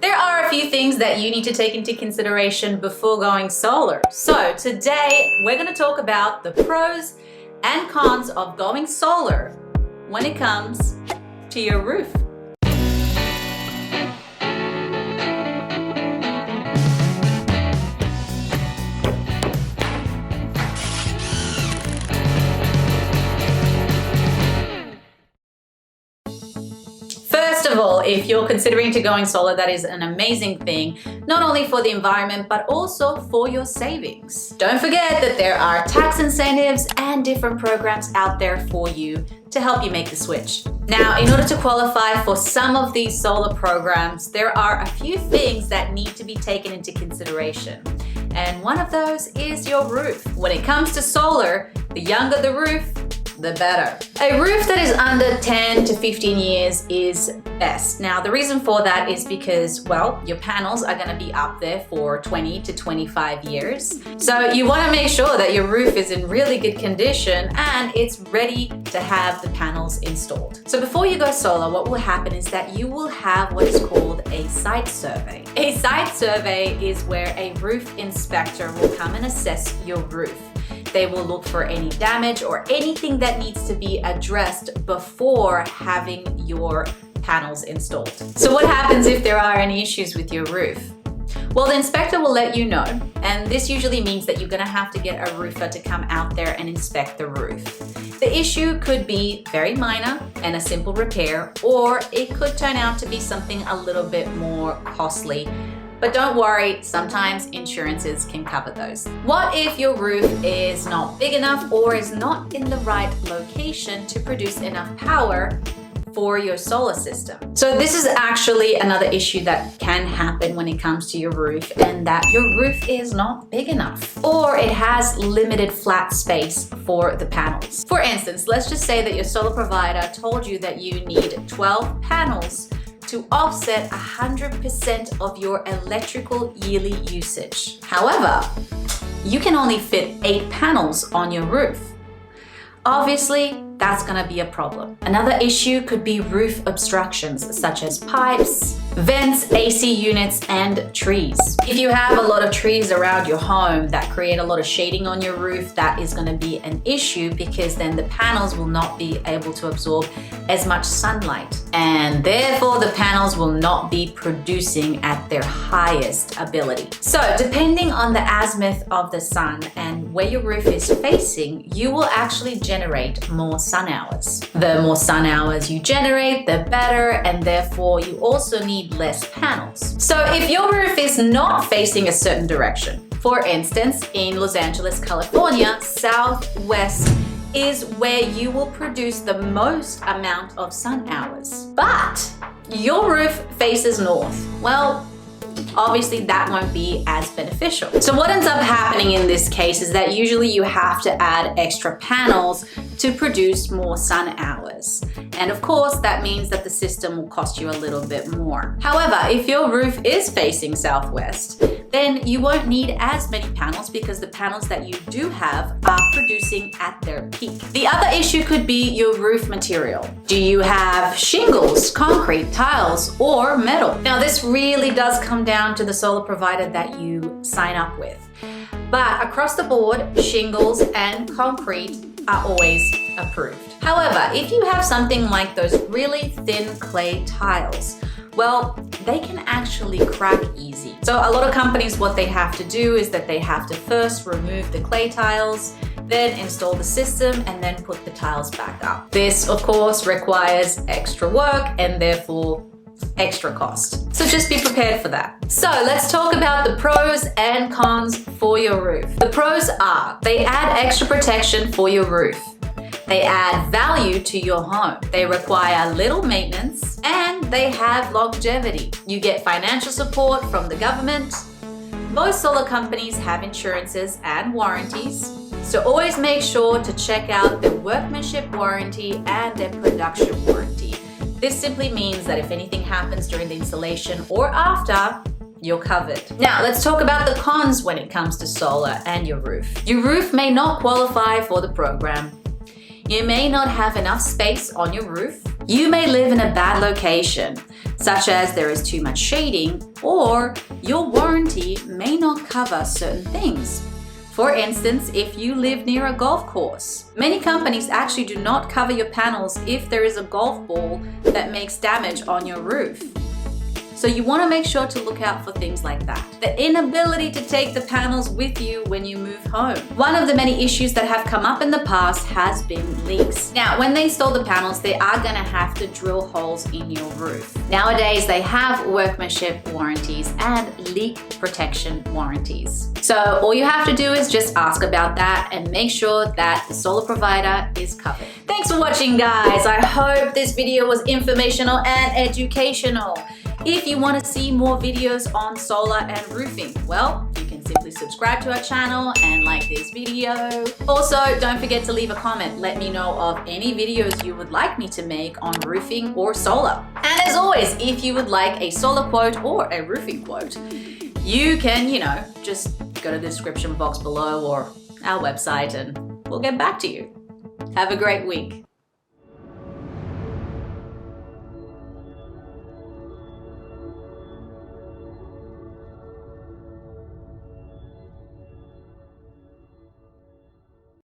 There are a few things that you need to take into consideration before going solar. So today we're going to talk about the pros and cons of going solar when it comes to your roof. First of all, if you're considering to going solar, that is an amazing thing, not only for the environment, but also for your savings. Don't forget that there are tax incentives and different programs out there for you to help you make the switch. Now, in order to qualify for some of these solar programs, there are a few things that need to be taken into consideration. And one of those is your roof. When it comes to solar, the younger the roof, the better. A roof that is under 10 to 15 years is best. Now, the reason for that is because, well, your panels are gonna be up there for 20 to 25 years. So you wanna make sure that your roof is in really good condition and it's ready to have the panels installed. So before you go solar, what will happen is that you will have what is called a site survey. A site survey is where a roof inspector will come and assess your roof. They will look for any damage or anything that needs to be addressed before having your panels installed. So what happens if there are any issues with your roof? Well, the inspector will let you know, and this usually means that you're gonna have to get a roofer to come out there and inspect the roof. The issue could be very minor and a simple repair, or it could turn out to be something a little bit more costly. But don't worry, sometimes insurances can cover those. What if your roof is not big enough or is not in the right location to produce enough power for your solar system? So this is actually another issue that can happen when it comes to your roof, and that your roof is not big enough or it has limited flat space for the panels. For instance, let's just say that your solar provider told you that you need 12 panels to offset 100% of your electrical yearly usage. However, you can only fit 8 panels on your roof. Obviously, that's gonna be a problem. Another issue could be roof obstructions, such as pipes, vents, AC units, and trees. If you have a lot of trees around your home that create a lot of shading on your roof, that is gonna be an issue, because then the panels will not be able to absorb as much sunlight, and therefore the panels will not be producing at their highest ability. So depending on the azimuth of the sun and where your roof is facing, you will actually generate more sun hours. The more sun hours you generate, the better, and therefore you also need less panels. So if your roof is not facing a certain direction, for instance, in Los Angeles, California, southwest is where you will produce the most amount of sun hours. But your roof faces north. Well, obviously that won't be as beneficial. So what ends up happening in this case is that usually you have to add extra panels to produce more sun hours. And of course, that means that the system will cost you a little bit more. However, if your roof is facing southwest, then you won't need as many panels, because the panels that you do have are producing at their peak. The other issue could be your roof material. Do you have shingles, concrete, tiles, or metal? Now, this really does come down to the solar provider that you sign up with. But across the board, shingles and concrete are always approved. However, if you have something like those really thin clay tiles, well, they can actually crack easy. So a lot of companies, what they have to do is that they have to first remove the clay tiles, then install the system, and then put the tiles back up. This, of course, requires extra work and therefore extra cost. So just be prepared for that. So let's talk about the pros and cons for your roof. The pros are, they add extra protection for your roof. They add value to your home. They require little maintenance, and they have longevity. You get financial support from the government. Most solar companies have insurances and warranties. So always make sure to check out their workmanship warranty and their production warranty. This simply means that if anything happens during the installation or after, you're covered. Now, let's talk about the cons when it comes to solar and your roof. Your roof may not qualify for the program. You may not have enough space on your roof. You may live in a bad location, such as there is too much shading, or your warranty may not cover certain things. For instance, if you live near a golf course. Many companies actually do not cover your panels if there is a golf ball that makes damage on your roof. So you want to make sure to look out for things like that. The inability to take the panels with you when you move home. One of the many issues that have come up in the past has been leaks. Now, when they install the panels, they are going to have to drill holes in your roof. Nowadays, they have workmanship warranties and leak protection warranties. So all you have to do is just ask about that and make sure that the solar provider is covered. Thanks for watching, guys. I hope this video was informational and educational. If you want to see more videos on solar and roofing, well, you can simply subscribe to our channel and like this video. Also, don't forget to leave a comment. Let me know of any videos you would like me to make on roofing or solar. And as always, if you would like a solar quote or a roofing quote, you can, just go to the description box below or our website and we'll get back to you. Have a great week.